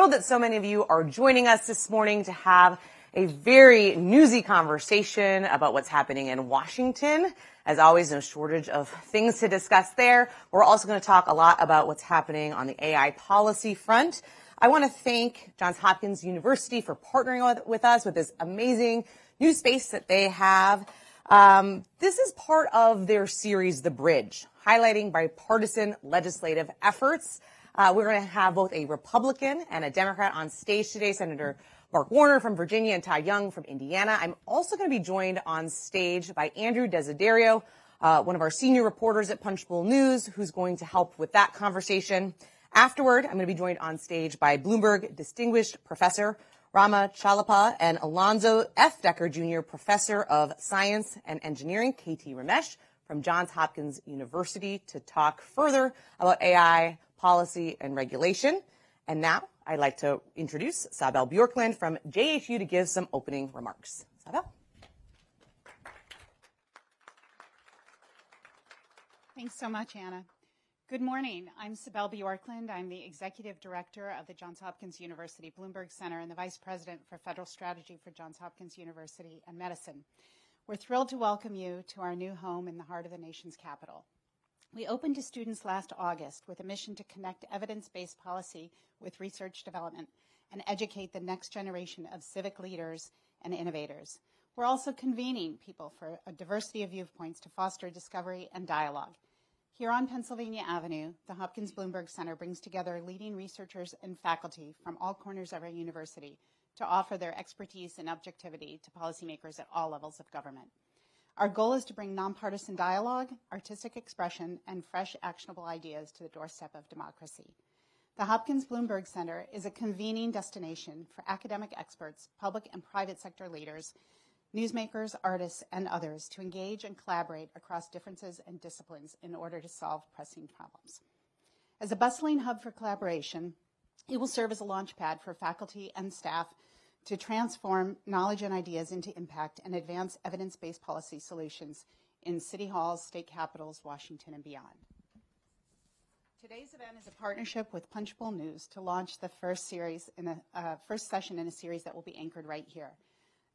thrilled that so many of you are joining us this morning to have a very newsy conversation about what's happening in Washington. As always, no shortage of things to discuss there. We're also going to talk a lot about what's happening on the AI policy front. I want to thank Johns Hopkins University for partnering with us with this amazing new space that they have. This is part of their series, The Bridge, highlighting bipartisan legislative efforts. We're going to have both a Republican and a Democrat on stage today, Senator Mark Warner from Virginia and Todd Young from Indiana. I'm also going to be joined on stage by Andrew Desiderio, one of our senior reporters at Punchbowl News, who's going to help with that conversation. Afterward, I'm going to be joined on stage by Bloomberg Distinguished Professor Rama, Chellappa, and Alonzo F. Decker Jr., Professor of Science and Engineering, KT Ramesh, from Johns Hopkins University to talk further about AI policy and regulation. And now I'd like to introduce Sabel Bjorklund from JHU to give some opening remarks. Sabel. Thanks so much, Anna. Good morning. I'm Sabel Bjorklund. I'm the Executive Director of the Johns Hopkins University Bloomberg Center and the Vice President for Federal Strategy for Johns Hopkins University and Medicine. We're thrilled to welcome you to our new home in the heart of the nation's capital. We opened to students last August with a mission to connect evidence-based policy with research development and educate the next generation of civic leaders and innovators. We're also convening people for a diversity of viewpoints to foster discovery and dialogue. Here on Pennsylvania Avenue, the Hopkins Bloomberg Center brings together leading researchers and faculty from all corners of our university to offer their expertise and objectivity to policymakers at all levels of government. Our goal is to bring nonpartisan dialogue, artistic expression, and fresh, actionable ideas to the doorstep of democracy. The Hopkins Bloomberg Center is a convening destination for academic experts, public and private sector leaders, newsmakers, artists, and others to engage and collaborate across differences and disciplines in order to solve pressing problems. As a bustling hub for collaboration, it will serve as a launchpad for faculty and staff to transform knowledge and ideas into impact and advance evidence-based policy solutions in city halls, state capitals, Washington, and beyond. Today's event is a partnership with Punchbowl News to launch the first session in a series that will be anchored right here.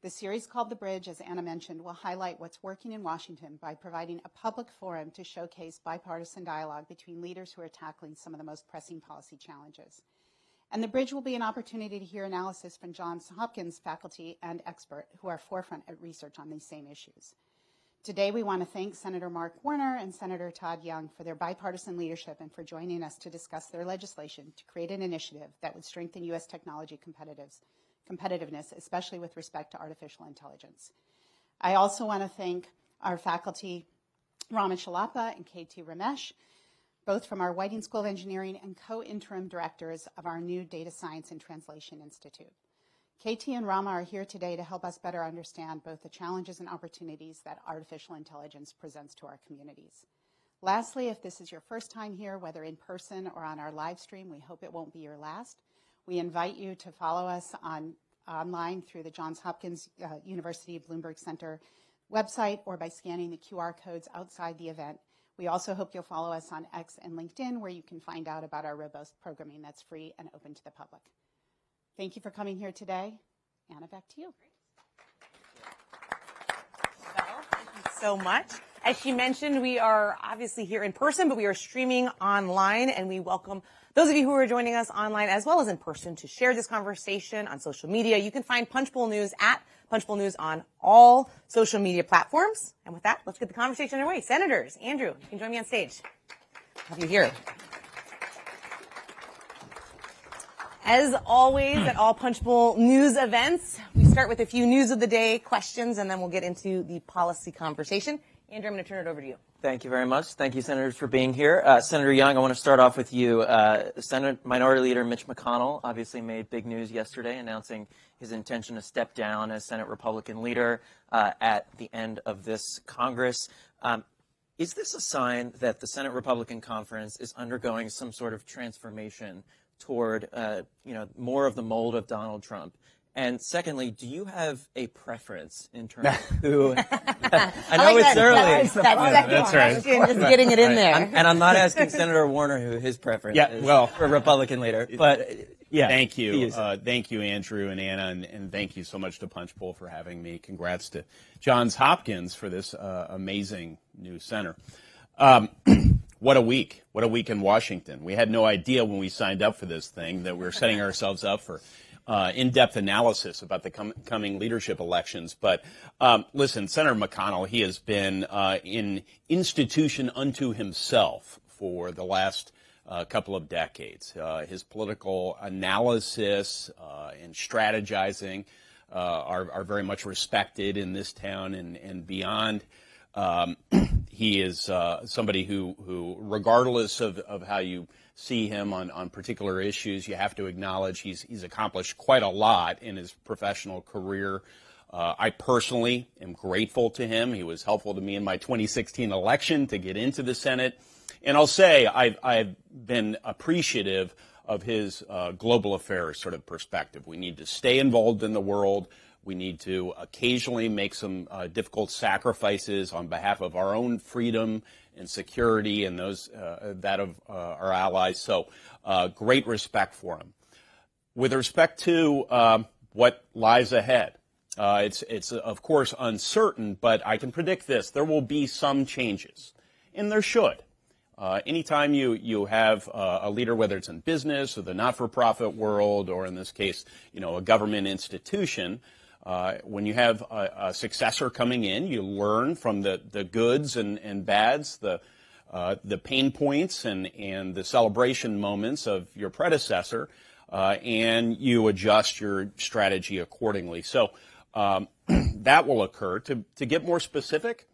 The series, called The Bridge, as Anna mentioned, will highlight what's working in Washington by providing a public forum to showcase bipartisan dialogue between leaders who are tackling some of the most pressing policy challenges. And The Bridge will be an opportunity to hear analysis from Johns Hopkins faculty and expert who are forefront at research on these same issues. Today, we want to thank Senator Mark Warner and Senator Todd Young for their bipartisan leadership and for joining us to discuss their legislation to create an initiative that would strengthen U.S. technology competitiveness, especially with respect to artificial intelligence. I also want to thank our faculty, Rama, Chellappa, and KT Ramesh, both from our Whiting School of Engineering and co-interim directors of our new Data Science and Translation Institute. KT and Rama are here today to help us better understand both the challenges and opportunities that artificial intelligence presents to our communities. Lastly, if this is your first time here, whether in person or on our live stream, we hope it won't be your last. We invite you to follow us online through the Johns Hopkins University Bloomberg Center website or by scanning the QR codes outside the event. We also hope you'll follow us on X and LinkedIn, where you can find out about our robust programming that's free and open to the public. Thank you for coming here today. Anna, back to you. Thank you so much. As she mentioned, we are obviously here in person, but we are streaming online, and we welcome those of you who are joining us online as well as in person to share this conversation on social media. You can find Punchbowl News at Punchbowl News on all social media platforms. And with that, let's get the conversation underway. Senators, Andrew, you can join me on stage. Have you here. As always, at all Punchbowl News events, we start with a few news of the day questions, and then we'll get into the policy conversation. Andrew, I'm going to turn it over to you. Thank you very much. Thank you, Senators, for being here. Senator Young, I want to start off with you. Senate Minority Leader Mitch McConnell obviously made big news yesterday, announcing his intention to step down as Senate Republican leader at the end of this Congress. Is this a sign that the Senate Republican Conference is undergoing some sort of transformation toward more of the mold of Donald Trump? And secondly, do you have a preference in terms of who? I know it's early. That's right. Just getting it in there. And I'm not asking Senator Warner who his preference is for Republican leader. But Yeah. Thank you. Thank you, Andrew and Anna, and thank you so much to Punchbowl for having me. Congrats to Johns Hopkins for this amazing new center. What a week. What a week in Washington. We had no idea when we signed up for this thing that we were setting ourselves up for in-depth analysis about the coming leadership elections. But listen, Senator McConnell, he has been an institution unto himself for the last couple of decades. His political analysis and strategizing are very much respected in this town and beyond. He is somebody who, regardless of how you see him on particular issues, you have to acknowledge he's accomplished quite a lot in his professional career. I personally am grateful to him. He was helpful to me in my 2016 election to get into the Senate. And I'll say I've been appreciative of his global affairs sort of perspective. We need to stay involved in the world. We need to occasionally make some difficult sacrifices on behalf of our own freedom and security and those that of our allies. So great respect for him. With respect to what lies ahead, it's of course uncertain, but I can predict this. There will be some changes, and there should. Anytime you have a leader, whether it's in business or the not-for-profit world, or in this case, a government institution, when you have a successor coming in, you learn from the goods and bads, the pain points and the celebration moments of your predecessor, and you adjust your strategy accordingly. So that will occur. To get more specific,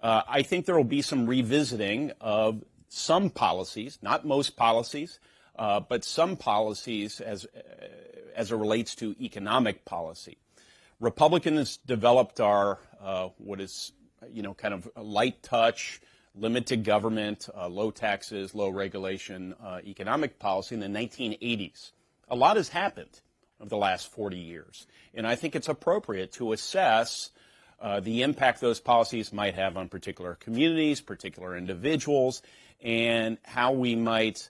I think there will be some revisiting of some policies, not most policies, but some policies as it relates to economic policy. Republicans developed our what is kind of a light touch, limited government, low taxes, low regulation economic policy in the 1980s. A lot has happened over the last 40 years, and I think it's appropriate to assess the impact those policies might have on particular communities, particular individuals, and how we might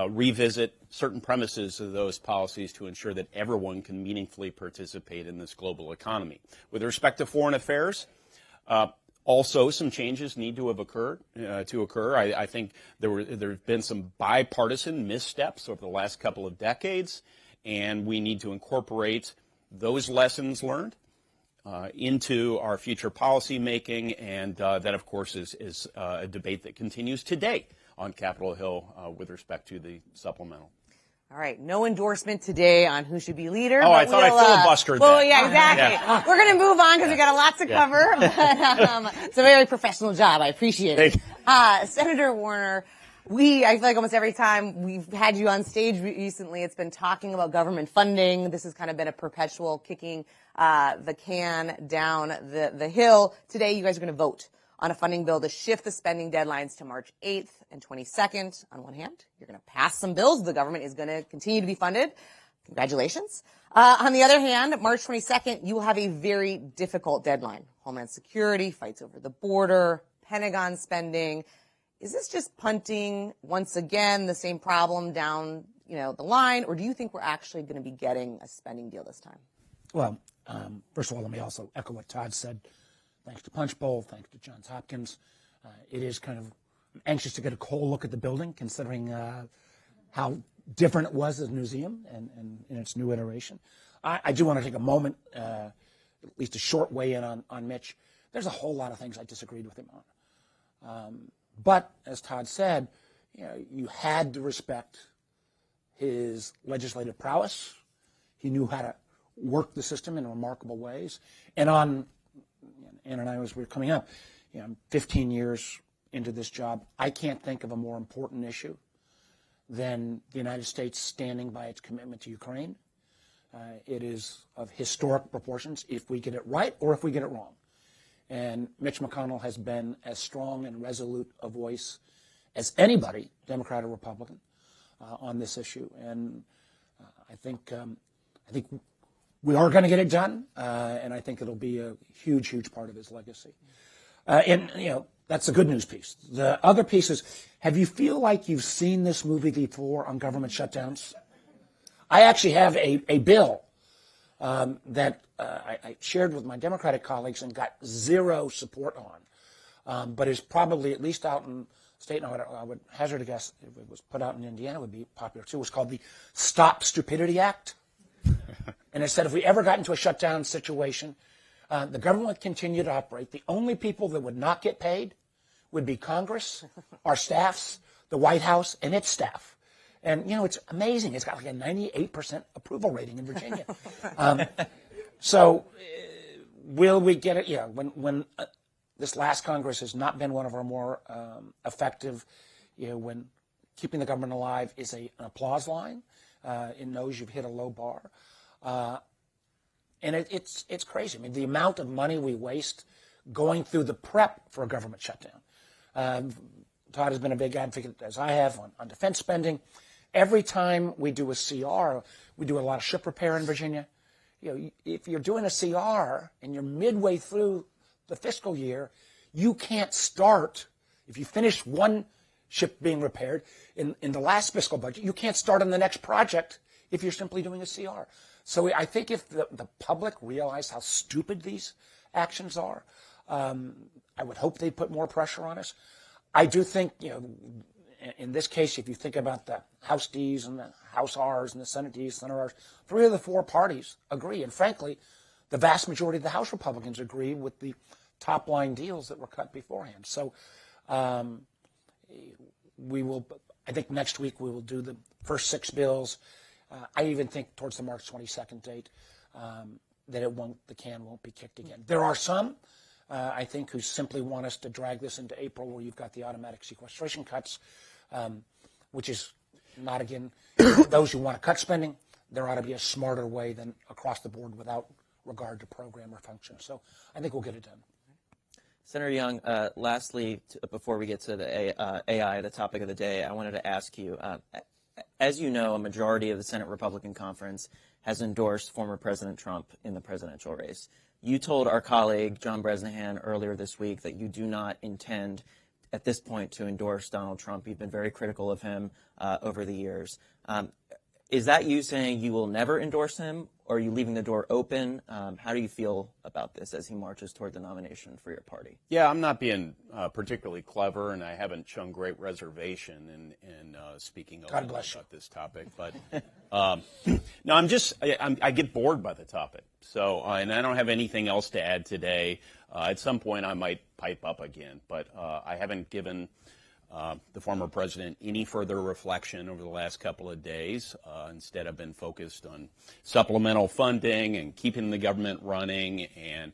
revisit certain premises of those policies to ensure that everyone can meaningfully participate in this global economy. With respect to foreign affairs, also some changes need to have occurred. I think there have been some bipartisan missteps over the last couple of decades, and we need to incorporate those lessons learned into our future policy making, and that, of course, is a debate that continues today on Capitol Hill with respect to the supplemental. All right, no endorsement today on who should be leader. Oh, I thought I filibustered that. Well, yeah, exactly. Yeah. We're going to move on because we got a lot to cover. But, it's a very professional job. I appreciate it. Senator Warner, I feel like almost every time we've had you on stage recently, it's been talking about government funding. This has kind of been a perpetual kicking the can down the hill. Today, you guys are going to vote on a funding bill to shift the spending deadlines to March 8th and 22nd. On one hand, you're going to pass some bills. The government is going to continue to be funded. Congratulations. On the other hand, March 22nd, you will have a very difficult deadline. Homeland Security, fights over the border, Pentagon spending. Is this just punting once again the same problem down, the line, or do you think we're actually going to be getting a spending deal this time? Well, first of all, let me also echo what Todd said. Thanks to Punchbowl, thanks to Johns Hopkins. It is kind of anxious to get a cold look at the building, considering how different it was as a museum and in its new iteration. I do want to take a moment, at least a short weigh-in on Mitch. There's a whole lot of things I disagreed with him on. But, as Todd said, you had to respect his legislative prowess. He knew how to work the system in remarkable ways. And Ann and I, as we were coming up, I'm 15 years into this job. I can't think of a more important issue than the United States standing by its commitment to Ukraine. It is of historic proportions if we get it right or if we get it wrong. And Mitch McConnell has been as strong and resolute a voice as anybody, Democrat or Republican, on this issue. And I think we are going to get it done, and I think it'll be a huge, huge part of his legacy. And that's the good news piece. The other piece is, have you feel like you've seen this movie before on government shutdowns? I actually have a bill that I shared with my Democratic colleagues and got zero support on, but is probably at least out in state. Now, I would hazard a guess if it was put out in Indiana, it would be popular too. It was called the Stop Stupidity Act. And it said if we ever got into a shutdown situation, the government would continue to operate. The only people that would not get paid would be Congress, our staffs, the White House, and its staff. And, it's amazing. It's got like a 98% approval rating in Virginia. So will we get it? Yeah, when this last Congress has not been one of our more effective, when keeping the government alive is an applause line. It knows you've hit a low bar. And it's crazy. I mean, the amount of money we waste going through the prep for a government shutdown. Todd has been a big advocate, as I have, on defense spending. Every time we do a CR, we do a lot of ship repair in Virginia. If you're doing a CR and you're midway through the fiscal year, you can't start. If you finish one ship being repaired in the last fiscal budget, you can't start on the next project if you're simply doing a CR. So I think if the public realized how stupid these actions are, I would hope they'd put more pressure on us. I do think, in this case, if you think about the House Ds and the House Rs and the Senate Ds, Senate Rs, 3 of the 4 parties agree. And frankly, the vast majority of the House Republicans agree with the top line deals that were cut beforehand. So we will, I think next week we will do the first 6 bills. I even think towards the March 22nd date that the can won't be kicked again. There are some, I think, who simply want us to drag this into April, where you've got the automatic sequestration cuts, which is not, again, those who want to cut spending. There ought to be a smarter way than across the board without regard to program or function. So I think we'll get it done. Senator Young, lastly, before we get to the AI, the topic of the day, I wanted to ask you, as you know, a majority of the Senate Republican Conference has endorsed former President Trump in the presidential race. You told our colleague, John Bresnahan, earlier this week that you do not intend at this point to endorse Donald Trump. You've been very critical of him over the years. Is that you saying you will never endorse him, or are you leaving the door open? How do you feel about this as he marches toward the nomination for your party? Yeah, I'm not being particularly clever, and I haven't shown great reservation in speaking openly about this topic. But no, I get bored by the topic. So, and I don't have anything else to add today. At some point, I might pipe up again, but I haven't given the former president any further reflection over the last couple of days. Instead, I've been focused on supplemental funding and keeping the government running and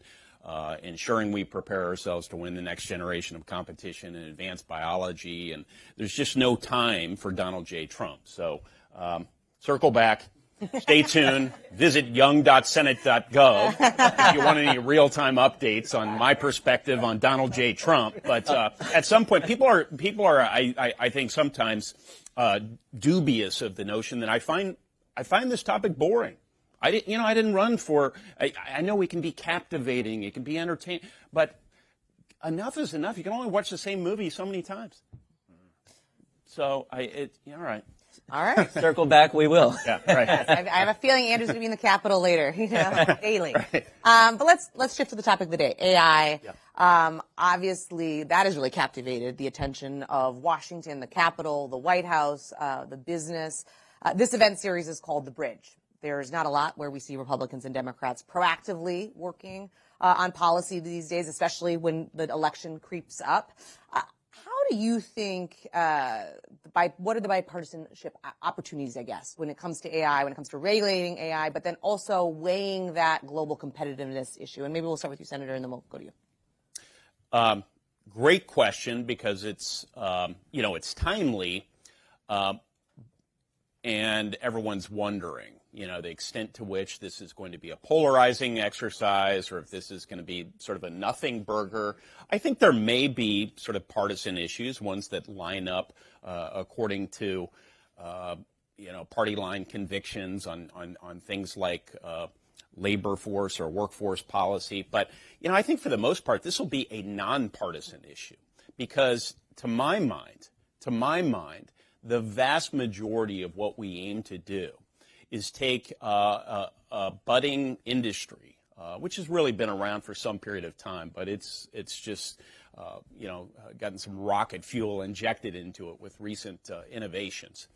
ensuring we prepare ourselves to win the next generation of competition in advanced biology. And there's just no time for Donald J. Trump. So circle back. Stay tuned. Visit young.senate.gov if you want any real-time updates on my perspective on Donald J. Trump. But at some point, people are I think sometimes dubious of the notion that I find this topic boring. I didn't run for. I know we can be captivating, it can be entertaining, but enough is enough. You can only watch the same movie so many times. So all right. All right. Circle back, we will. Yeah, right. Yes, I have a feeling Andrew's going to be in the Capitol later, daily. Right. But let's shift to the topic of the day, AI. Yeah. Obviously, that has really captivated the attention of Washington, the Capitol, the White House, the business. This event series is called The Bridge. There's not a lot where we see Republicans and Democrats proactively working on policy these days, especially when the election creeps up. How do you think, what are the bipartisanship opportunities, I guess, when it comes to AI, when it comes to regulating AI, but then also weighing that global competitiveness issue? And maybe we'll start with you, Senator, and then we'll go to you. Great question, because it's timely, and everyone's wondering, the extent to which this is going to be a polarizing exercise, or if this is going to be sort of a nothing burger. I think there may be sort of partisan issues, ones that line up according to, party line convictions on things like labor force or workforce policy. But, I think for the most part, this will be a nonpartisan issue, because to my mind, the vast majority of what we aim to do is take a budding industry, which has really been around for some period of time, but it's just gotten some rocket fuel injected into it with recent innovations.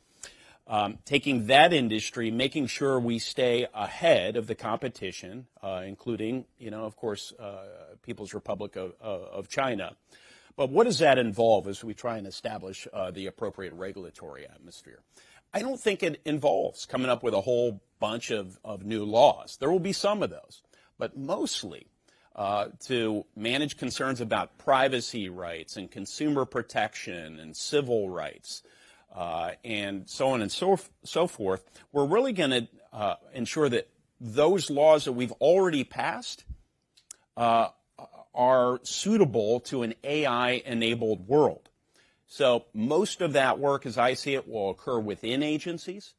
Taking that industry, making sure we stay ahead of the competition, including, of course, People's Republic of China. But what does that involve as we try and establish the appropriate regulatory atmosphere? I don't think it involves coming up with a whole bunch of new laws. There will be some of those, but mostly to manage concerns about privacy rights and consumer protection and civil rights. And so on and so forth, we're really going to ensure that those laws that we've already passed are suitable to an AI-enabled world. So most of that work, as I see it, will occur within agencies.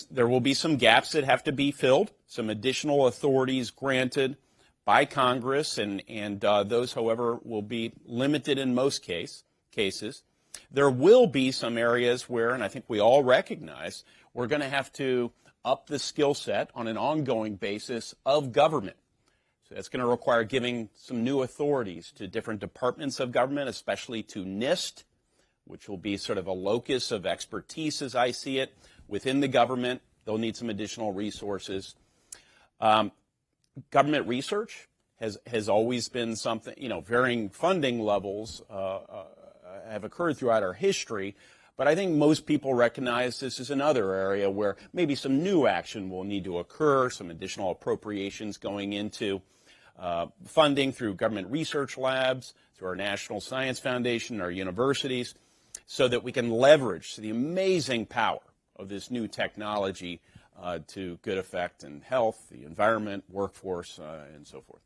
There will be some gaps that have to be filled, some additional authorities granted by Congress, and those, however, will be limited in most cases. There will be some areas where, and I think we all recognize, we're going to have to up the skill set on an ongoing basis of government. So that's going to require giving some new authorities to different departments of government, especially to NIST, which will be sort of a locus of expertise as I see it within the government. They'll need some additional resources. Government research has always been something, varying funding levels have occurred throughout our history, but I think most people recognize this is another area where maybe some new action will need to occur, some additional appropriations going into funding through government research labs, through our National Science Foundation, our universities, so that we can leverage the amazing power of this new technology to good effect in health, the environment, workforce, and so forth.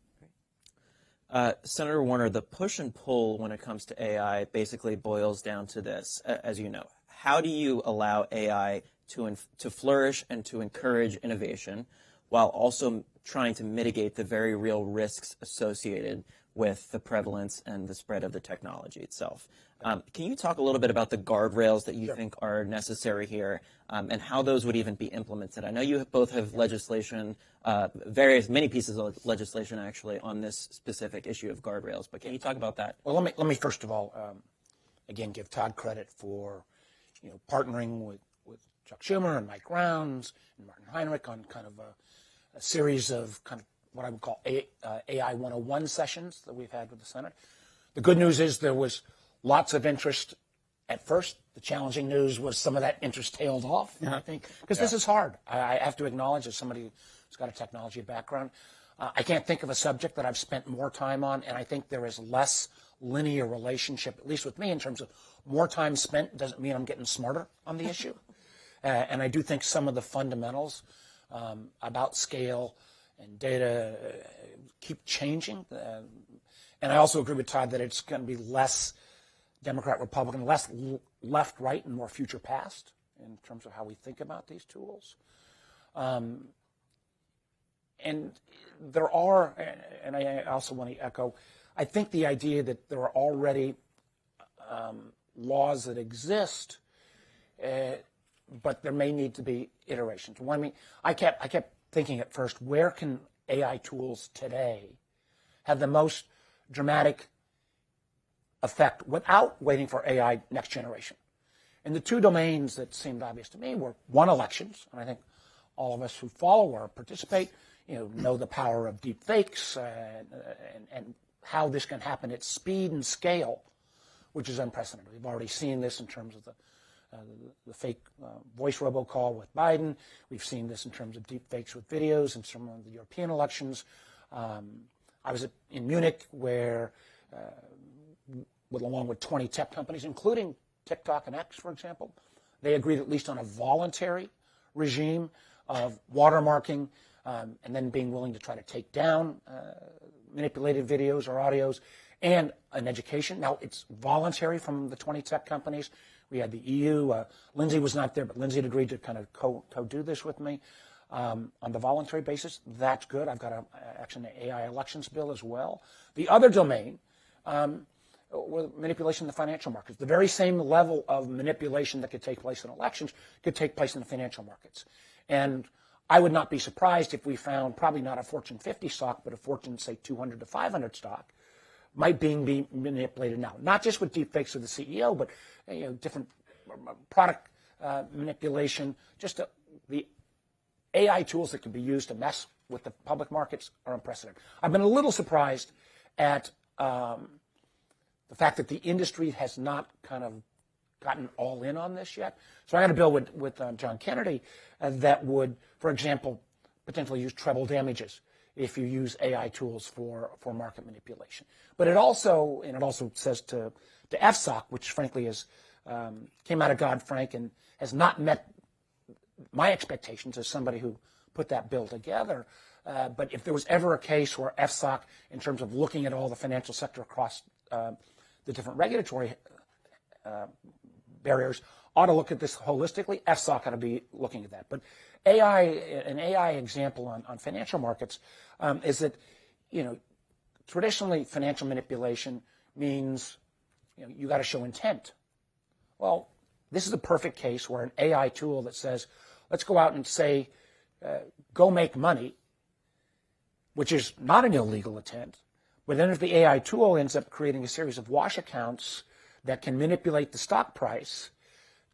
Senator Warner, the push and pull when it comes to AI basically boils down to this, as you know. How do you allow AI to flourish and to encourage innovation while also trying to mitigate the very real risks associated with the prevalence and the spread of the technology itself? Can you talk a little bit about the guardrails that you think are necessary here and how those would even be implemented? I know you both have legislation, many pieces of legislation actually on this specific issue of guardrails, but can you talk about that? Well, let me first of all, again, give Todd credit for, partnering with Chuck Schumer and Mike Rounds and Martin Heinrich on kind of a series of kind of what I would call AI 101 sessions that we've had with the Senate. The good news is there was lots of interest at first. The challenging news was some of that interest tailed off, I think, because this is hard. I have to acknowledge, as somebody who's got a technology background, I can't think of a subject that I've spent more time on, and I think there is less linear relationship, at least with me, in terms of more time spent doesn't mean I'm getting smarter on the issue. And I do think some of the fundamentals about scale and data keep changing. And I also agree with Todd that it's going to be less Democrat, Republican, less left, right, and more future past in terms of how we think about these tools. And there are, and I also want to echo, I think the idea that there are already laws that exist, but there may need to be iterations. I kept thinking at first, where can AI tools today have the most dramatic effect without waiting for AI next generation? And the two domains that seemed obvious to me were, one, elections, and I think all of us who follow or participate, know the power of deep fakes and how this can happen at speed and scale, which is unprecedented. We've already seen this in terms of the fake voice robocall with Biden. We've seen this in terms of deep fakes with videos in some of the European elections. I was in Munich where, along with 20 tech companies, including TikTok and X, for example, they agreed at least on a voluntary regime of watermarking and then being willing to try to take down manipulated videos or audios, and an education. Now, it's voluntary from the 20 tech companies. We had the EU. Lindsay was not there, but Lindsay had agreed to kind of co-do this with me on the voluntary basis. That's good. I've got actually an AI elections bill as well. The other domain was manipulation in the financial markets. The very same level of manipulation that could take place in elections could take place in the financial markets. And I would not be surprised if we found probably not a Fortune 50 stock, but a Fortune, say, 200 to 500 stock might be manipulated now. Not just with deepfakes of the CEO, but different product manipulation. Just the AI tools that can be used to mess with the public markets are unprecedented. I've been a little surprised at the fact that the industry has not kind of gotten all in on this yet. So I got a bill with John Kennedy that would, for example, potentially use treble damages if you use AI tools for market manipulation. But it also says to FSOC, which frankly came out of Dodd-Frank and has not met my expectations as somebody who put that bill together. But if there was ever a case where FSOC, in terms of looking at all the financial sector across the different regulatory barriers, ought to look at this holistically, FSOC ought to be looking at that. But an AI example on financial markets is that, traditionally financial manipulation means, you got to show intent. Well, this is a perfect case where an AI tool that says, let's go out and say, go make money, which is not an illegal intent. But then if the AI tool ends up creating a series of wash accounts that can manipulate the stock price,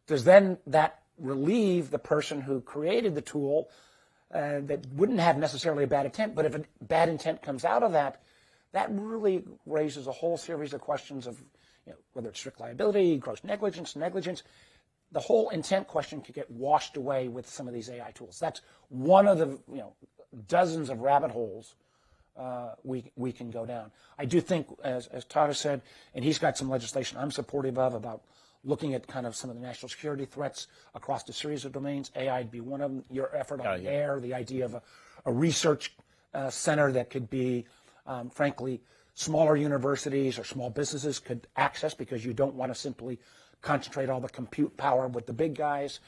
does then that relieve the person who created the tool that wouldn't have necessarily a bad intent? But if a bad intent comes out of that, that really raises a whole series of questions of whether it's strict liability, gross negligence. The whole intent question could get washed away with some of these AI tools. That's one of the dozens of rabbit holes we can go down. I do think, as Todd has said, and he's got some legislation I'm supportive of about looking at kind of some of the national security threats across a series of domains. AI would be one of them. Your effort on the air, the idea of a research center that could be, frankly, smaller universities or small businesses could access, because you don't want to simply concentrate all the compute power with the big guys.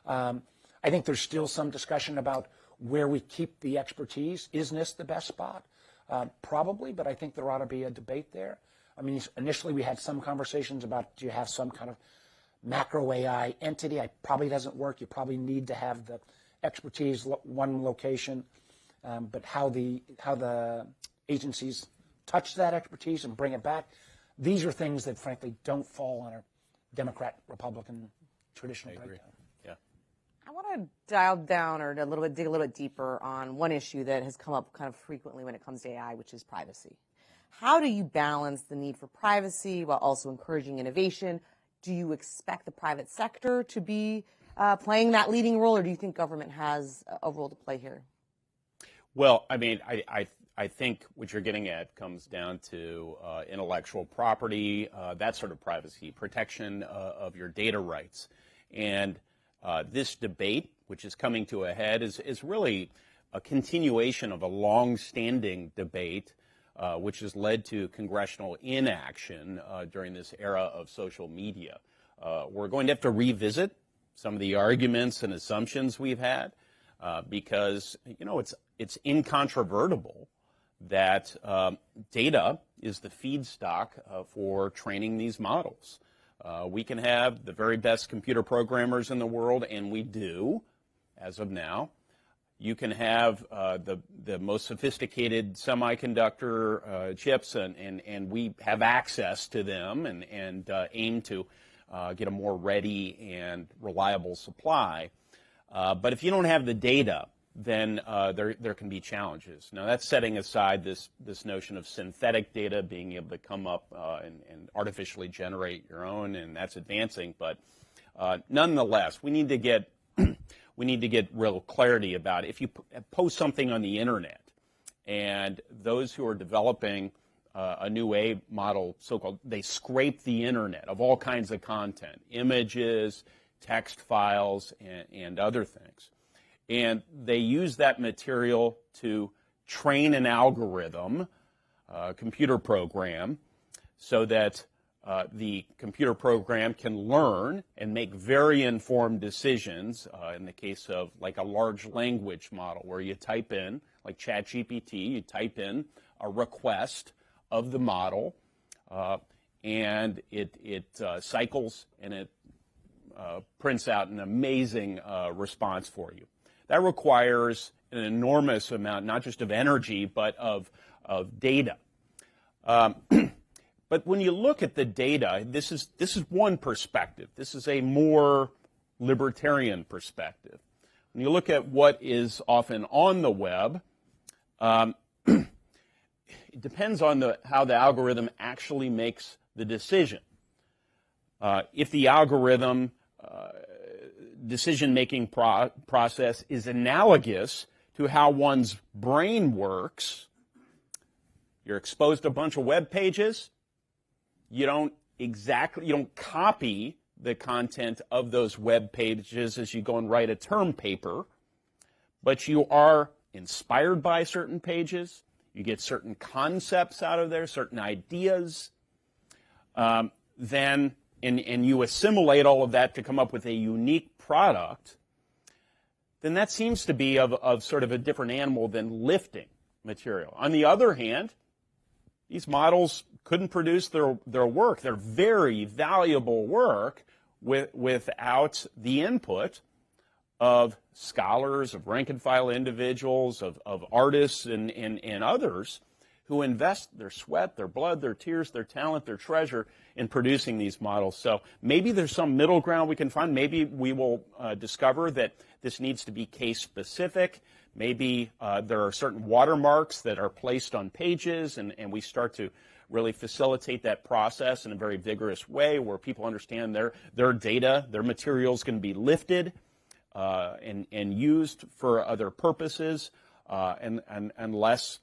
I think there's still some discussion about where we keep the expertise. Is NIST the best spot? Probably, but I think there ought to be a debate there. I mean, initially we had some conversations about, do you have some kind of macro AI entity? It probably doesn't work. You probably need to have the expertise one location, but how the agencies touch that expertise and bring it back, these are things that frankly don't fall on a Democrat Republican traditional breakdown. Yeah. I want to dial down or dig a little bit deeper on one issue that has come up kind of frequently when it comes to AI, which is privacy. How do you balance the need for privacy while also encouraging innovation? Do you expect the private sector to be playing that leading role, or do you think government has a role to play here? Well, I mean, I think what you're getting at comes down to intellectual property, that sort of privacy, protection of your data rights. And this debate, which is coming to a head, is really a continuation of a long-standing debate, which has led to congressional inaction during this era of social media. We're going to have to revisit some of the arguments and assumptions we've had because, it's incontrovertible that data is the feedstock for training these models. We can have the very best computer programmers in the world, and we do, as of now. You can have the most sophisticated semiconductor chips, and we have access to them and aim to get a more ready and reliable supply. But if you don't have the data, then there can be challenges. Now, that's setting aside this notion of synthetic data, being able to come up and artificially generate your own, and that's advancing. But nonetheless, we need to get real clarity about it. If you post something on the internet, and those who are developing a new A model, so-called, they scrape the internet of all kinds of content, images, text files, and other things. And they use that material to train an algorithm, a computer program, so that the computer program can learn and make very informed decisions in the case of like a large language model where you type in, like ChatGPT, you type in a request of the model and it cycles and it prints out an amazing response for you. That requires an enormous amount, not just of energy, but of data. But when you look at the data, this is one perspective. This is a more libertarian perspective. When you look at what is often on the web, it depends on how the algorithm actually makes the decision. If the algorithm decision-making process is analogous to how one's brain works, you're exposed to a bunch of web pages, you don't copy the content of those web pages as you go and write a term paper, but you are inspired by certain pages, you get certain concepts out of there, certain ideas, then you assimilate all of that to come up with a unique product, then that seems to be of sort of a different animal than lifting material. On the other hand, these models couldn't produce their work, their very valuable work, without the input of scholars, of rank-and-file individuals, of artists and others who invest their sweat, their blood, their tears, their talent, their treasure in producing these models. So maybe there's some middle ground we can find. Maybe we will discover that this needs to be case-specific. Maybe there are certain watermarks that are placed on pages, and we start to really facilitate that process in a very vigorous way where people understand their data, their materials can be lifted and used for other purposes, unless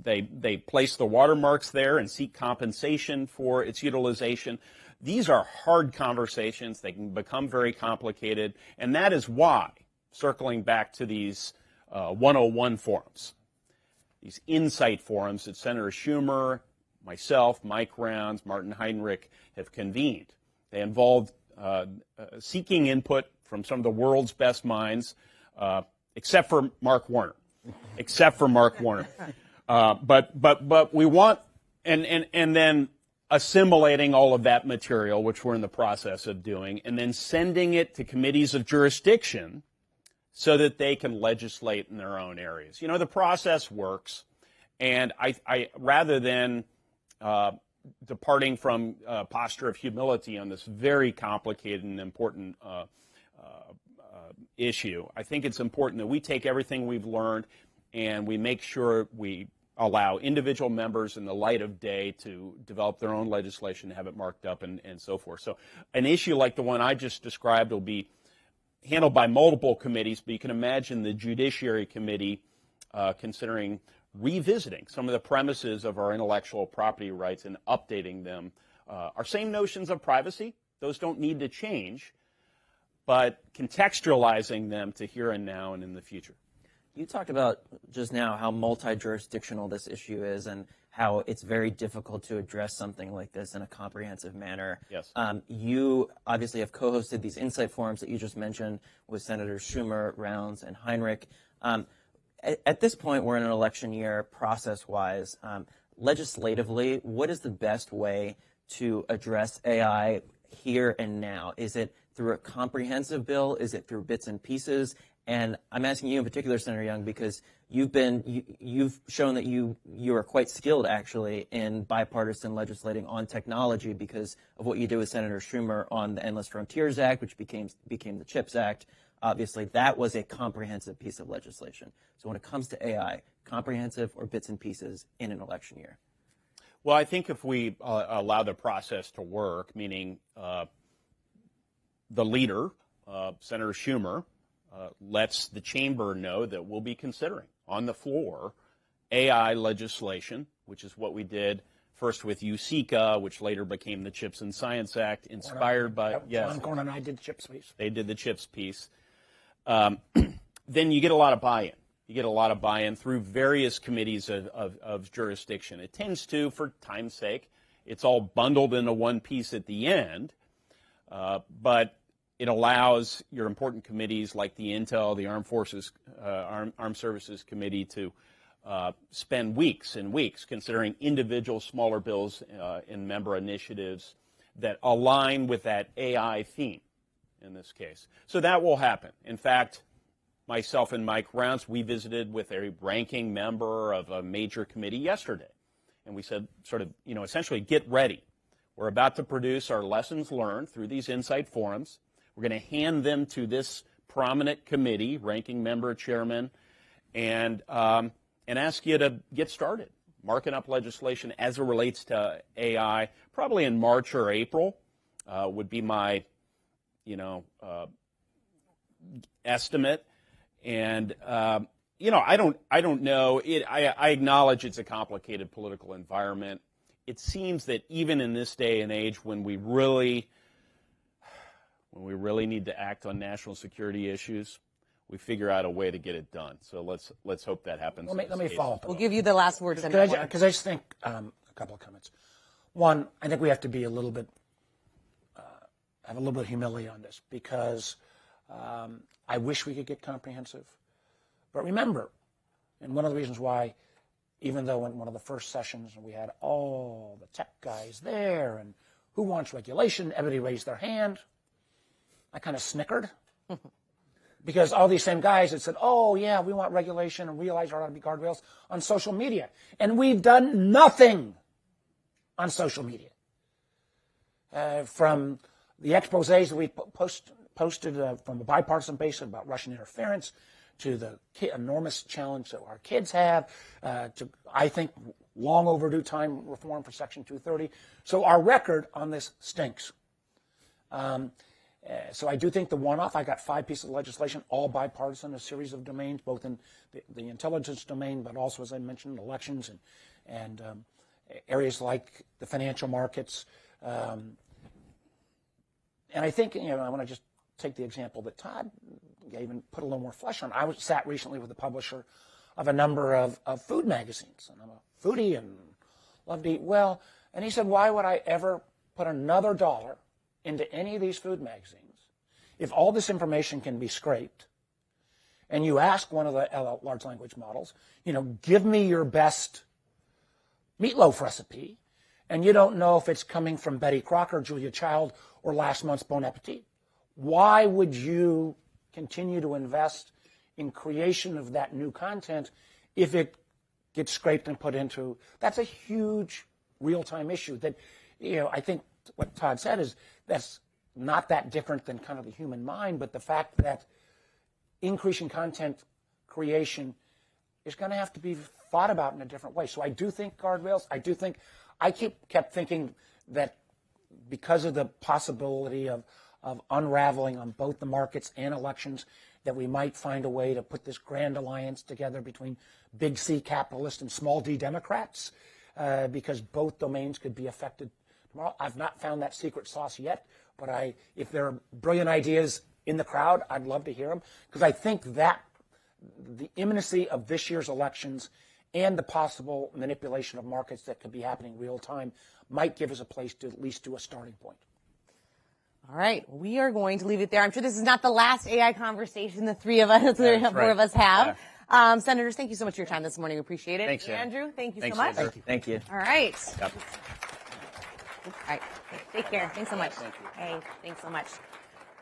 they place the watermarks there and seek compensation for its utilization. These are hard conversations. They can become very complicated, and that is why, circling back to these 101 forums, these insight forums that Senator Schumer, myself, Mike Rounds, Martin Heinrich have convened. They involved seeking input from some of the world's best minds, except for Mark Warner. But we want, and then assimilating all of that material, which we're in the process of doing, and then sending it to committees of jurisdiction so that they can legislate in their own areas. You know, the process works, and I rather than departing from a posture of humility on this very complicated and important issue, I think it's important that we take everything we've learned and we make sure we allow individual members in the light of day to develop their own legislation, have it marked up, and so forth. So an issue like the one I just described will be handled by multiple committees, but you can imagine the Judiciary Committee considering revisiting some of the premises of our intellectual property rights and updating them. Our same notions of privacy, those don't need to change, but contextualizing them to here and now and in the future. You talked about just now how multi-jurisdictional this issue is and how it's very difficult to address something like this in a comprehensive manner. Yes. You obviously have co-hosted these insight forums that you just mentioned with Senators Schumer, Rounds, and Heinrich. At this point, we're in an election year, process-wise. Legislatively, what is the best way to address AI here and now? Is it through a comprehensive bill? Is it through bits and pieces? And I'm asking you in particular, Senator Young, because you've shown that you are quite skilled, actually, in bipartisan legislating on technology because of what you did with Senator Schumer on the Endless Frontiers Act, which became the CHIPS Act. Obviously, that was a comprehensive piece of legislation. So when it comes to AI, comprehensive or bits and pieces in an election year? Well, I think if we allow the process to work, meaning the leader, Senator Schumer, lets the chamber know that we'll be considering on the floor AI legislation, which is what we did first with USICA, which later became the CHIPS and Science Act, inspired by, yes. Gordon and I did the CHIPS piece. They did the CHIPS piece. Then you get a lot of buy-in. You get a lot of buy-in through various committees of jurisdiction. It tends to, for time's sake, it's all bundled into one piece at the end, but it allows your important committees like the Intel, the Armed Services Committee to spend weeks and weeks considering individual smaller bills and member initiatives that align with that AI theme. in this case. So that will happen. In fact, myself and Mike Rounce, we visited with a ranking member of a major committee yesterday. And we said, essentially, get ready. We're about to produce our lessons learned through these insight forums. We're going to hand them to this prominent committee, ranking member, chairman, and ask you to get started, marking up legislation as it relates to AI, probably in March or April would be my, estimate. And I don't know. I acknowledge it's a complicated political environment. It seems that even in this day and age, when we really need to act on national security issues, we figure out a way to get it done. So let's hope that happens. Let me follow up. We'll give you the last word, Senator. Because I just think a couple of comments. One, I think we have to be have a little bit of humility on this, because I wish we could get comprehensive. But remember, and one of the reasons why, even though in one of the first sessions we had all the tech guys there and who wants regulation, everybody raised their hand, I kind of snickered. Because all these same guys that said, oh, yeah, we want regulation and realize there ought to be guardrails on social media. And we've done nothing on social media. From the exposés that we posted from a bipartisan basis about Russian interference, to the enormous challenge that our kids have, to, I think, long overdue time reform for Section 230. So our record on this stinks. So I do think the one-off, I got 5 pieces of legislation, all bipartisan, a series of domains, both in the intelligence domain, but also, as I mentioned, elections and areas like the financial markets. And I think, I want to just take the example that Todd gave and put a little more flesh on. I sat recently with the publisher of a number of food magazines, and I'm a foodie and love to eat well. And he said, why would I ever put another dollar into any of these food magazines if all this information can be scraped, and you ask one of the large language models, give me your best meatloaf recipe, and you don't know if it's coming from Betty Crocker, Julia Child, or last month's Bon Appetit? Why would you continue to invest in creation of that new content if it gets scraped and put into? That's a huge real-time issue that, I think what Todd said is that's not that different than kind of the human mind, but the fact that increasing content creation is going to have to be thought about in a different way. So I do think guardrails. I kept thinking that because of the possibility of unraveling on both the markets and elections, that we might find a way to put this grand alliance together between big C capitalists and small D Democrats, because both domains could be affected tomorrow. I've not found that secret sauce yet, but if there are brilliant ideas in the crowd, I'd love to hear them, because I think that the imminency of this year's elections and the possible manipulation of markets that could be happening real time might give us a place to at least do a starting point. All right, we are going to leave it there. I'm sure this is not the last AI conversation the four of us have. Yeah. Senators, thank you so much for your time this morning. We appreciate it. Thanks, Andrew, thank you so much. Thank you. All right. Yep. All right. Take care. Thanks so much. Thank you. Hey, thanks so much.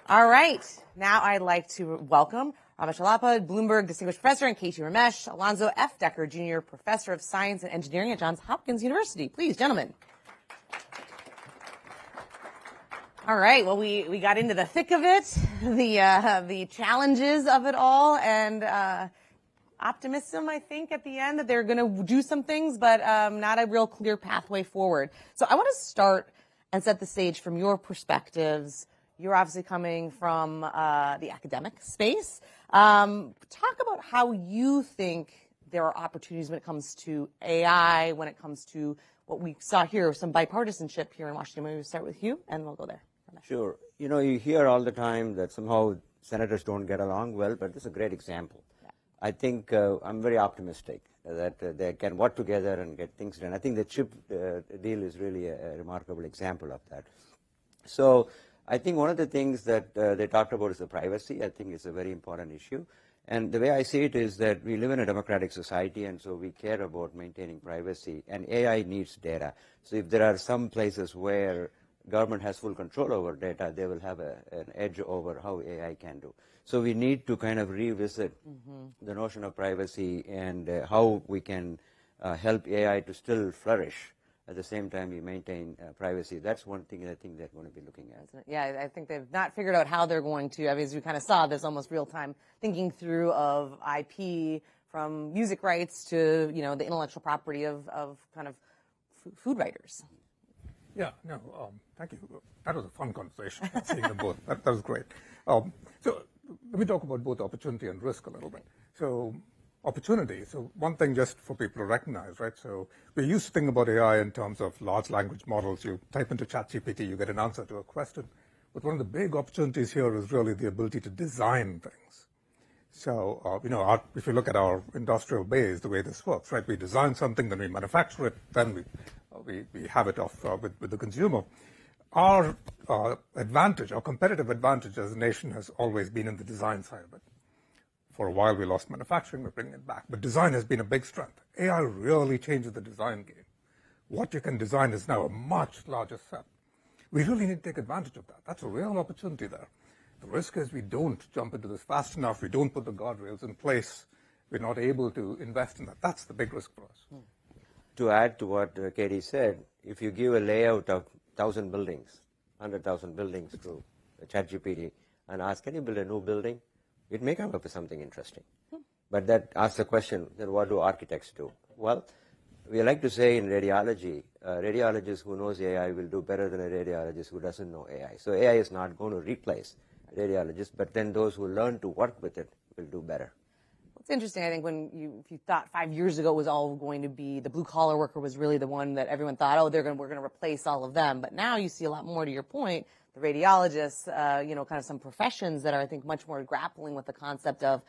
All right. Now I'd like to welcome Rama Chellappa, Bloomberg Distinguished Professor, and Katie Ramesh, Alonzo F. Decker, Jr., Professor of Science and Engineering at Johns Hopkins University. Please, gentlemen. All right. Well, we got into the thick of it, the challenges of it all, and optimism, I think, at the end that they're going to do some things, but not a real clear pathway forward. So I want to start and set the stage from your perspectives. You're obviously coming from the academic space. Talk about how you think there are opportunities when it comes to AI, when it comes to what we saw here, some bipartisanship here in Washington. Maybe we'll start with you, and we'll go there. Sure. You hear all the time that somehow senators don't get along well, but this is a great example. Yeah. I think I'm very optimistic that they can work together and get things done. I think the chip deal is really a remarkable example of that. So I think one of the things that they talked about is the privacy. I think it's a very important issue. And the way I see it is that we live in a democratic society, and so we care about maintaining privacy. And AI needs data. So if there are some places where government has full control over data, they will have an edge over how AI can do. So we need to kind of revisit the notion of privacy and how we can help AI to still flourish. At the same time, we maintain privacy. That's one thing I think they're going to be looking at. Yeah, I think they've not figured out how they're going to. I mean, as we kind of saw, there's almost real-time thinking through of IP from music rights to, you know, the intellectual property of kind of food writers. Yeah, no, thank you. That was a fun conversation, seeing them both. That was great. So let me talk about both opportunity and risk a little bit. So opportunity. So one thing just for people to recognize, right? So we're used to thinking about AI in terms of large language models. You type into ChatGPT, you get an answer to a question. But one of the big opportunities here is really the ability to design things. So, you know, if you look at our industrial base, the way this works, right? We design something, then we manufacture it, then we have it off with the consumer. Our advantage, our competitive advantage as a nation has always been in the design side of it. For a while, we lost manufacturing, we're bringing it back. But design has been a big strength. AI really changes the design game. What you can design is now a much larger set. We really need to take advantage of that. That's a real opportunity there. The risk is we don't jump into this fast enough. We don't put the guardrails in place. We're not able to invest in that. That's the big risk for us. To add to what Katie said, if you give a layout of 1,000 buildings, 100,000 buildings to ChatGPT and ask, can you build a new building? It may come up with something interesting. But that asks the question, then what do architects do? Well, we like to say in radiology, radiologist who knows AI will do better than a radiologist who doesn't know AI. So AI is not going to replace radiologists, but then those who learn to work with it will do better. It's interesting. I think if you thought 5 years ago it was all going to be the blue collar worker was really the one that everyone thought, oh, we're going to replace all of them. But now you see a lot more, to your point, the radiologists, you know, kind of some professions that are, I think, much more grappling with the concept of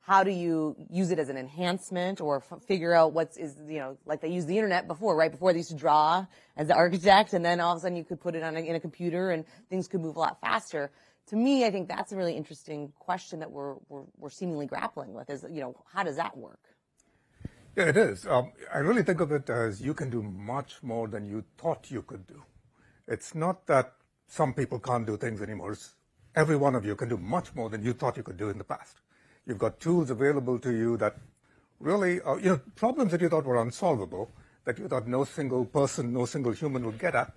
how do you use it as an enhancement or figure out you know, like they used the internet before, right? Before they used to draw as the architect, and then all of a sudden you could put it in a computer and things could move a lot faster. To me, I think that's a really interesting question that we're seemingly grappling with is, you know, how does that work? Yeah, it is. I really think of it as you can do much more than you thought you could do. It's not that some people can't do things anymore. Every one of you can do much more than you thought you could do in the past. You've got tools available to you that really, you know, problems that you thought were unsolvable, that you thought no single person, no single human would get at.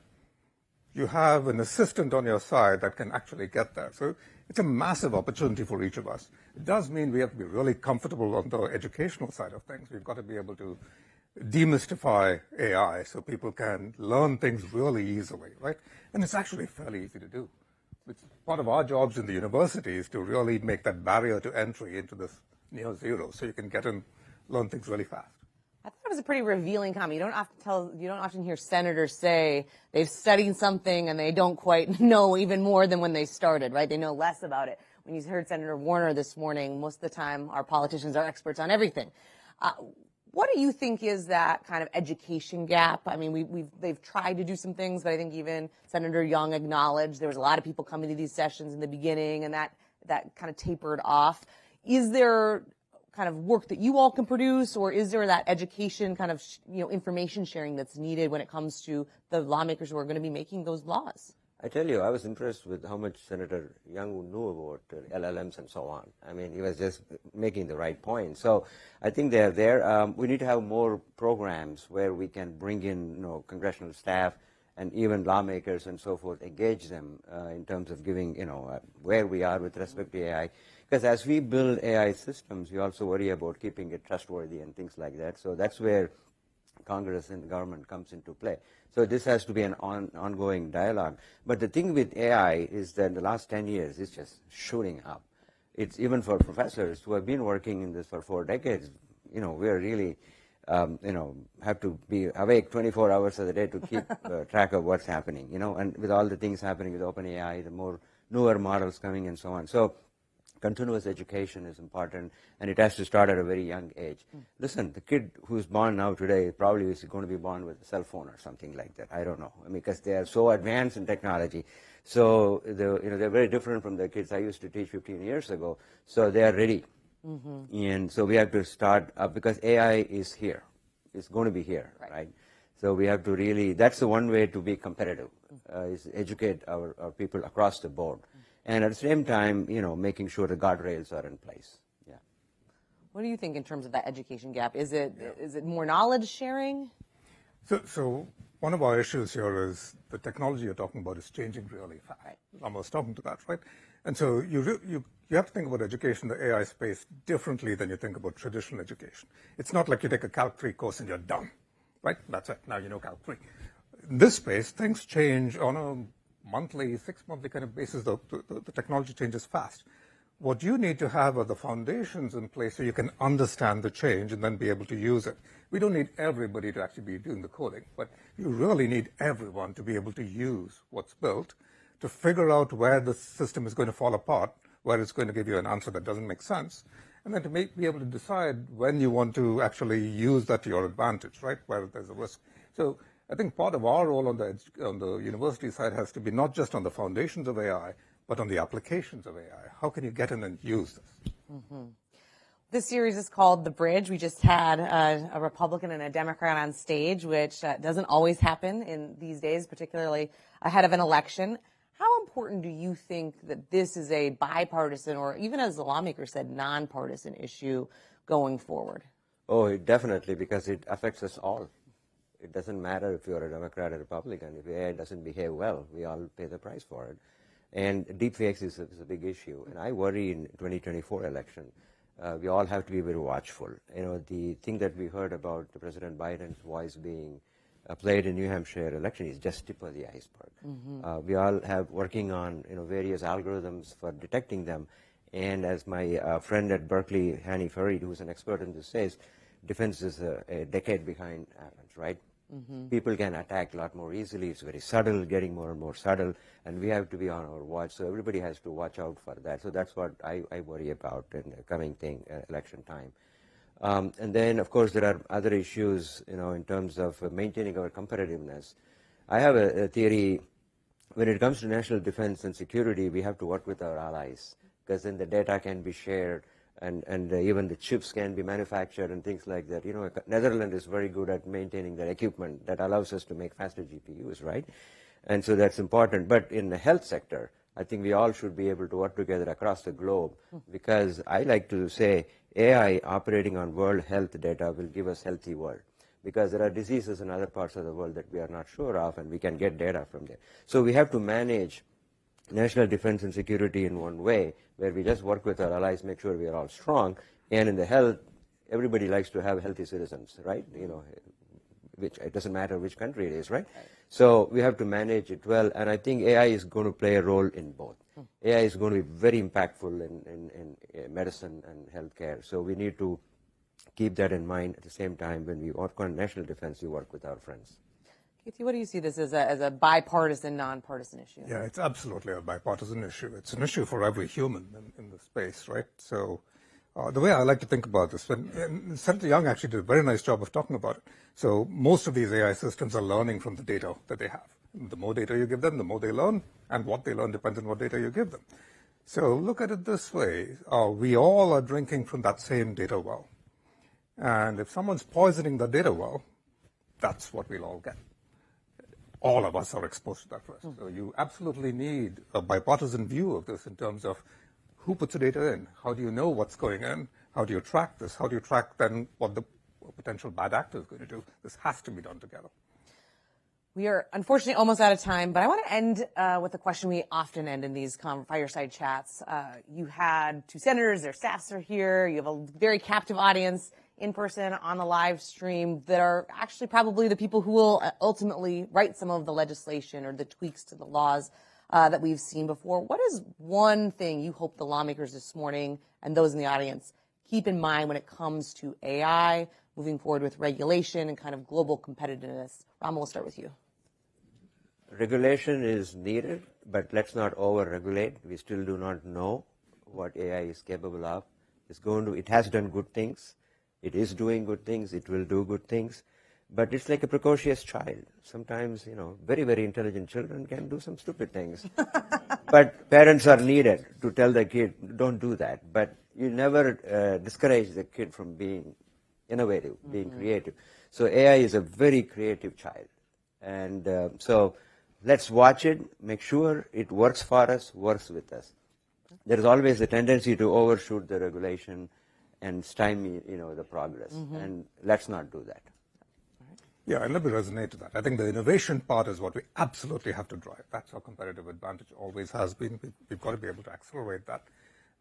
You have an assistant on your side that can actually get there. So it's a massive opportunity for each of us. It does mean we have to be really comfortable on the educational side of things. We've got to be able to demystify AI so people can learn things really easily, right? And it's actually fairly easy to do. It's part of our jobs in the university is to really make that barrier to entry into this near zero so you can get and learn things really fast. I thought it was a pretty revealing comment. You don't often hear senators say they've studied something and they don't quite know even more than when they started, right? They know less about it. When you heard Senator Warner this morning, most of the time our politicians are experts on everything. What do you think is that kind of education gap? I mean, they've tried to do some things, but I think even Senator Young acknowledged there was a lot of people coming to these sessions in the beginning, and that kind of tapered off. Is there kind of work that you all can produce, or is there that education kind of, you know, information sharing that's needed when it comes to the lawmakers who are going to be making those laws? I tell you, I was impressed with how much Senator Young knew about LLMs and so on. I mean, he was just making the right point. So I think they're there. We need to have more programs where we can bring in, you know, congressional staff and even lawmakers and so forth, engage them in terms of giving, you know, where we are with respect to AI. Because as we build AI systems, we also worry about keeping it trustworthy and things like that. So that's where Congress and the government comes into play. So this has to be an ongoing dialogue. But the thing with AI is that in the last 10 years, it's just shooting up. It's even for professors who have been working in this for 4 decades, you know, we're really, you know, have to be awake 24 hours of the day to keep track of what's happening, you know, and with all the things happening with OpenAI, the more newer models coming and so on. So continuous education is important, and it has to start at a very young age. Listen, the kid who's born now today probably is going to be born with a cell phone or something like that. I don't know. I mean, because they are so advanced in technology. So, they're very different from the kids I used to teach 15 years ago. So they are ready. And so we have to start up because AI is here. It's going to be here, right? So we have to really, that's the one way to be competitive. is educate our people across the board. And at the same time, making sure the guardrails are in place. Yeah. What do you think in terms of that education gap? Is it more knowledge sharing? So one of our issues here is the technology you're talking about is changing really fast. Right. Rama was talking to that, right? And so you have to think about education, the AI space, differently than you think about traditional education. It's not like you take a Calc 3 course and you're done, right? That's it. Now you know Calc 3. In this space, things change on a monthly, 6-monthly kind of basis. The technology changes fast. What you need to have are the foundations in place so you can understand the change and then be able to use it. We don't need everybody to actually be doing the coding, but you really need everyone to be able to use what's built, to figure out where the system is going to fall apart, where it's going to give you an answer that doesn't make sense, and then to be able to decide when you want to actually use that to your advantage, right, where there's a risk. So I think part of our role on the university side has to be not just on the foundations of AI, but on the applications of AI. How can you get in and use this? Mm-hmm. This series is called The Bridge. We just had a Republican and a Democrat on stage, which doesn't always happen in these days, particularly ahead of an election. How important do you think that this is a bipartisan, or even as the lawmakers said, nonpartisan issue going forward? Oh, definitely, because it affects us all. It doesn't matter if you're a Democrat or Republican. If AI doesn't behave well, we all pay the price for it. And deepfakes is a big issue. And I worry in 2024 election, we all have to be very watchful. The thing that we heard about President Biden's voice being played in New Hampshire election is just tip of the iceberg. Mm-hmm. We all have working on various algorithms for detecting them. And as my friend at Berkeley, Hani Farid, who's an expert in this, says, defense is a decade behind average, right? Mm-hmm. People can attack a lot more easily. It's very subtle, getting more and more subtle, and we have to be on our watch. So everybody has to watch out for that. So that's what I worry about in the coming election time. And then, of course, there are other issues, in terms of maintaining our competitiveness. I have a theory. When it comes to national defense and security, we have to work with our allies, because then the data can be shared, and even the chips can be manufactured and things like that. Netherlands is very good at maintaining their equipment that allows us to make faster GPUs, right? And so that's important. But in the health sector, I think we all should be able to work together across the globe, because I like to say AI operating on world health data will give us healthy world, because there are diseases in other parts of the world that we are not sure of, and we can get data from there. So we have to manage national defense and security in one way, where we just work with our allies, make sure we are all strong. And in the health, everybody likes to have healthy citizens, right? Which it doesn't matter which country it is, right? So we have to manage it well, and I think AI is going to play a role in both. AI is going to be very impactful in medicine and healthcare. So we need to keep that in mind. At the same time, when we work on national defense, we work with our friends. Keith, what do you see this as a bipartisan, nonpartisan issue? Yeah, it's absolutely a bipartisan issue. It's an issue for every human in the space, right? So the way I like to think about this, and Senator Young actually did a very nice job of talking about it. So most of these AI systems are learning from the data that they have. The more data you give them, the more they learn, and what they learn depends on what data you give them. So look at it this way. We all are drinking from that same data well. And if someone's poisoning the data well, that's what we'll all get. All of us are exposed to that risk. So you absolutely need a bipartisan view of this in terms of who puts the data in, how do you know what's going in, how do you track this, how do you track then what the potential bad actor is going to do. This has to be done together. We are unfortunately almost out of time, but I want to end with a question we often end in these fireside chats. You had two senators, their staffs are here, you have a very captive audience in person on the live stream that are actually probably the people who will ultimately write some of the legislation or the tweaks to the laws that we've seen before. What is one thing you hope the lawmakers this morning and those in the audience keep in mind when it comes to AI, moving forward with regulation and kind of global competitiveness? Rama, we'll start with you. Regulation is needed, but let's not over-regulate. We still do not know what AI is capable of. It has done good things. It is doing good things. It will do good things. But it's like a precocious child. Sometimes, very, very intelligent children can do some stupid things. But parents are needed to tell the kid, don't do that. But you never discourage the kid from being innovative, being creative. So AI is a very creative child. And so let's watch it, make sure it works for us, works with us. There is always a tendency to overshoot the regulation and stymie, the progress. And let's not do that. Yeah, and let me resonate to that. I think the innovation part is what we absolutely have to drive. That's our competitive advantage, always has been. We've got to be able to accelerate that.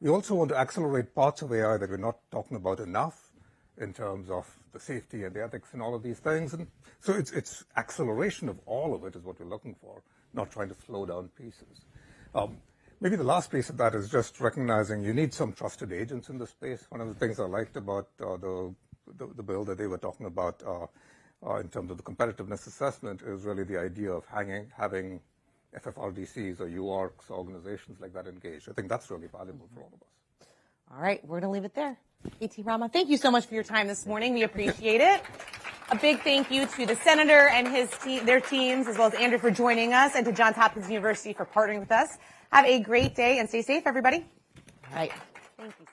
We also want to accelerate parts of AI that we're not talking about enough in terms of the safety and the ethics and all of these things. And so it's acceleration of all of it is what we're looking for, not trying to slow down pieces. Maybe the last piece of that is just recognizing you need some trusted agents in the space. One of the things I liked about the bill that they were talking about in terms of the competitiveness assessment is really the idea of having FFRDCs or UARCs, organizations like that engaged. I think that's really valuable for all of us. All right, we're going to leave it there. A.T. Rama, thank you so much for your time this morning. We appreciate it. A big thank you to the senator and their teams, as well as Andrew for joining us, and to Johns Hopkins University for partnering with us. Have a great day and stay safe, everybody. All right. Thank you.